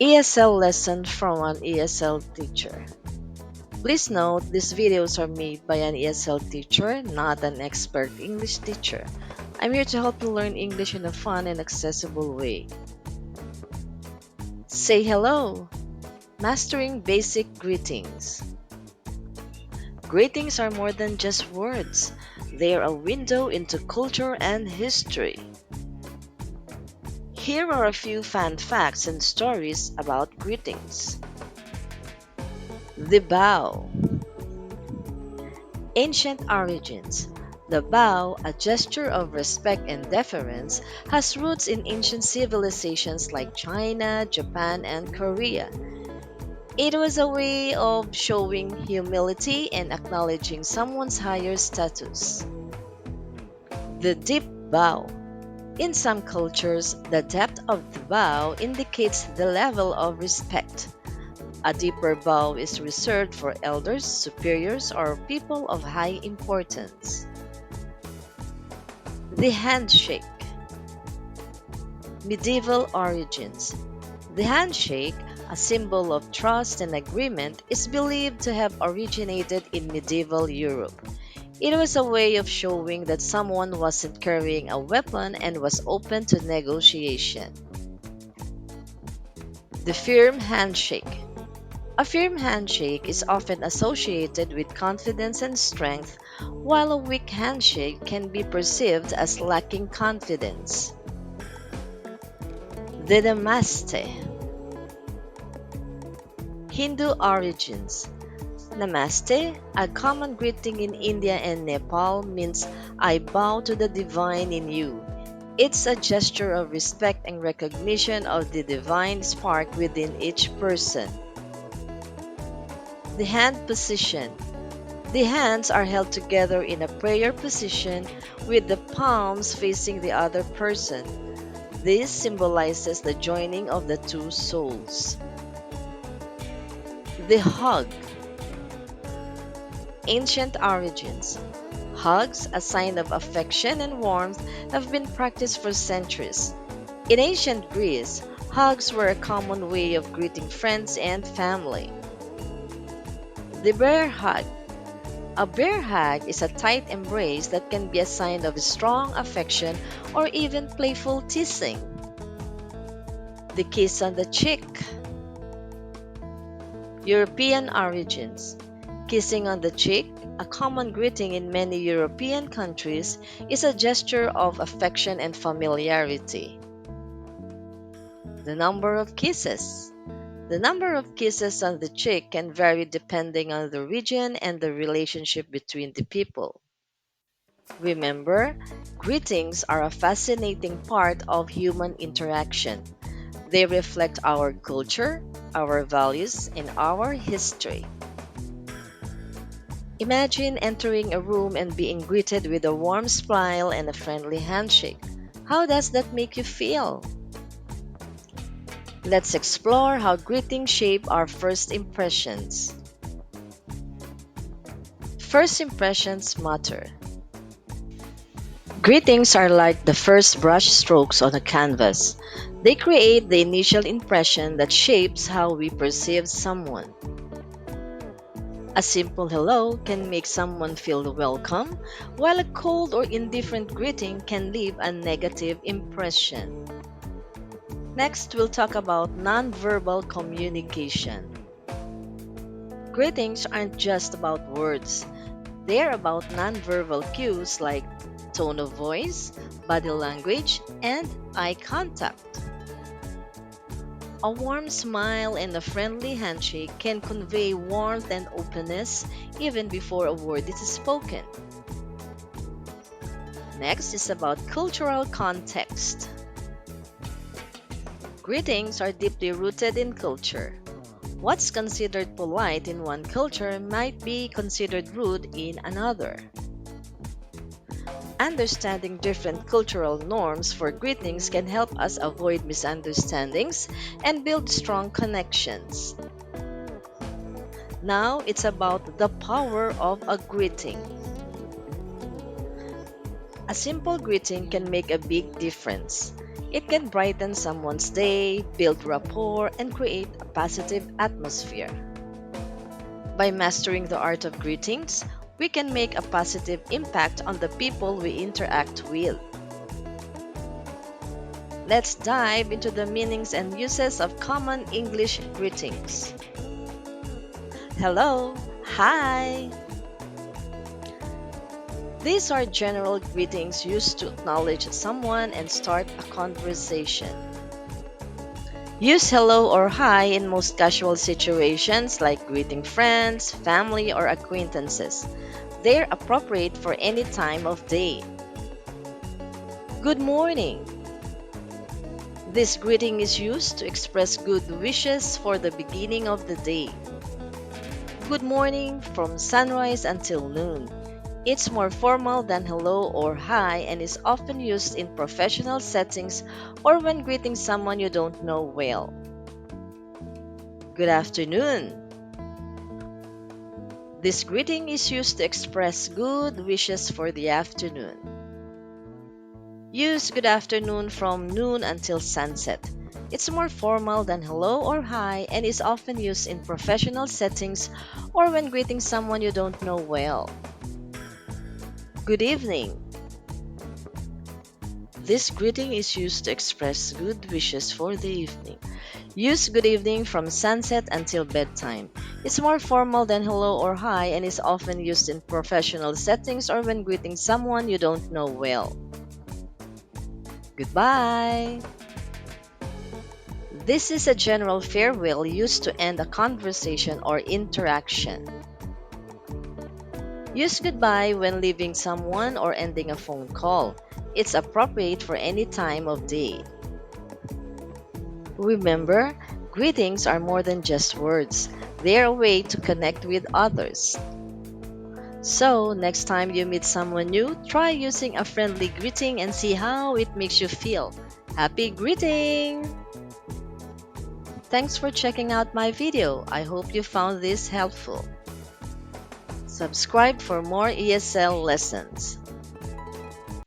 ESL lesson from an ESL teacher. Please note these videos are made by an ESL teacher, not an expert English teacher. I'm here to help you learn English in a fun and accessible way. Say hello. Mastering basic greetings. Greetings are more than just words. They are a window into culture and history. Here are a few fun facts and stories about greetings. The bow. Ancient origins. The bow, a gesture of respect and deference, has roots in ancient civilizations like China, Japan, and Korea. It was a way of showing humility and acknowledging someone's higher status. The deep bow. In some cultures, the depth of the bow indicates the level of respect. A deeper bow is reserved for elders, superiors, or people of high importance. The handshake. Medieval origins. The handshake, a symbol of trust and agreement, is believed to have originated in medieval Europe. It was a way of showing that someone wasn't carrying a weapon and was open to negotiation. The firm handshake. A firm handshake is often associated with confidence and strength, while a weak handshake can be perceived as lacking confidence. The Namaste. Hindu origins. Namaste, a common greeting in India and Nepal, means I bow to the divine in you. It's a gesture of respect and recognition of the divine spark within each person. The hand position. The hands are held together in a prayer position with the palms facing the other person. This symbolizes the joining of the two souls. The hug. Ancient origins. Hugs, a sign of affection and warmth, have been practiced for centuries. In ancient Greece, hugs were a common way of greeting friends and family. The bear hug. A bear hug is a tight embrace that can be a sign of strong affection or even playful teasing. The kiss on the cheek. European origins. Kissing on the cheek, a common greeting in many European countries, is a gesture of affection and familiarity. The number of kisses. The number of kisses on the cheek can vary depending on the region and the relationship between the people. Remember, greetings are a fascinating part of human interaction. They reflect our culture, our values, and our history. Imagine entering a room and being greeted with a warm smile and a friendly handshake. How does that make you feel? Let's explore how greetings shape our first impressions. First impressions matter. Greetings are like the first brush strokes on a canvas. They create the initial impression that shapes how we perceive someone. A simple hello can make someone feel welcome, while a cold or indifferent greeting can leave a negative impression. Next, we'll talk about nonverbal communication. Greetings aren't just about words, they're about nonverbal cues like tone of voice, body language, and eye contact. A warm smile and a friendly handshake can convey warmth and openness even before a word is spoken. Next is about cultural context. Greetings are deeply rooted in culture. What's considered polite in one culture might be considered rude in another. Understanding different cultural norms for greetings can help us avoid misunderstandings and build strong connections. Now it's about the power of a greeting. A simple greeting can make a big difference. It can brighten someone's day, build rapport, and create a positive atmosphere. By mastering the art of greetings, we can make a positive impact on the people we interact with. Let's dive into the meanings and uses of common English greetings. Hello, hi. These are general greetings used to acknowledge someone and start a conversation. Use hello or hi in most casual situations like greeting friends, family, or acquaintances. They're appropriate for any time of day. Good morning. This greeting is used to express good wishes for the beginning of the day. Good morning from sunrise until noon. It's more formal than hello or hi and is often used in professional settings or when greeting someone you don't know well. Good afternoon. This greeting is used to express good wishes for the afternoon. Use good afternoon from noon until sunset. It's more formal than hello or hi and is often used in professional settings or when greeting someone you don't know well. Good evening. This greeting is used to express good wishes for the evening. Use good evening from sunset until bedtime. It's more formal than hello or hi and is often used in professional settings or when greeting someone you don't know well. Goodbye. This is a general farewell used to end a conversation or interaction. Use goodbye when leaving someone or ending a phone call. It's appropriate for any time of day. Remember, greetings are more than just words. They're a way to connect with others. So, next time you meet someone new, try using a friendly greeting and see how it makes you feel. Happy greeting! Thanks for checking out my video. I hope you found this helpful. Subscribe for more ESL lessons.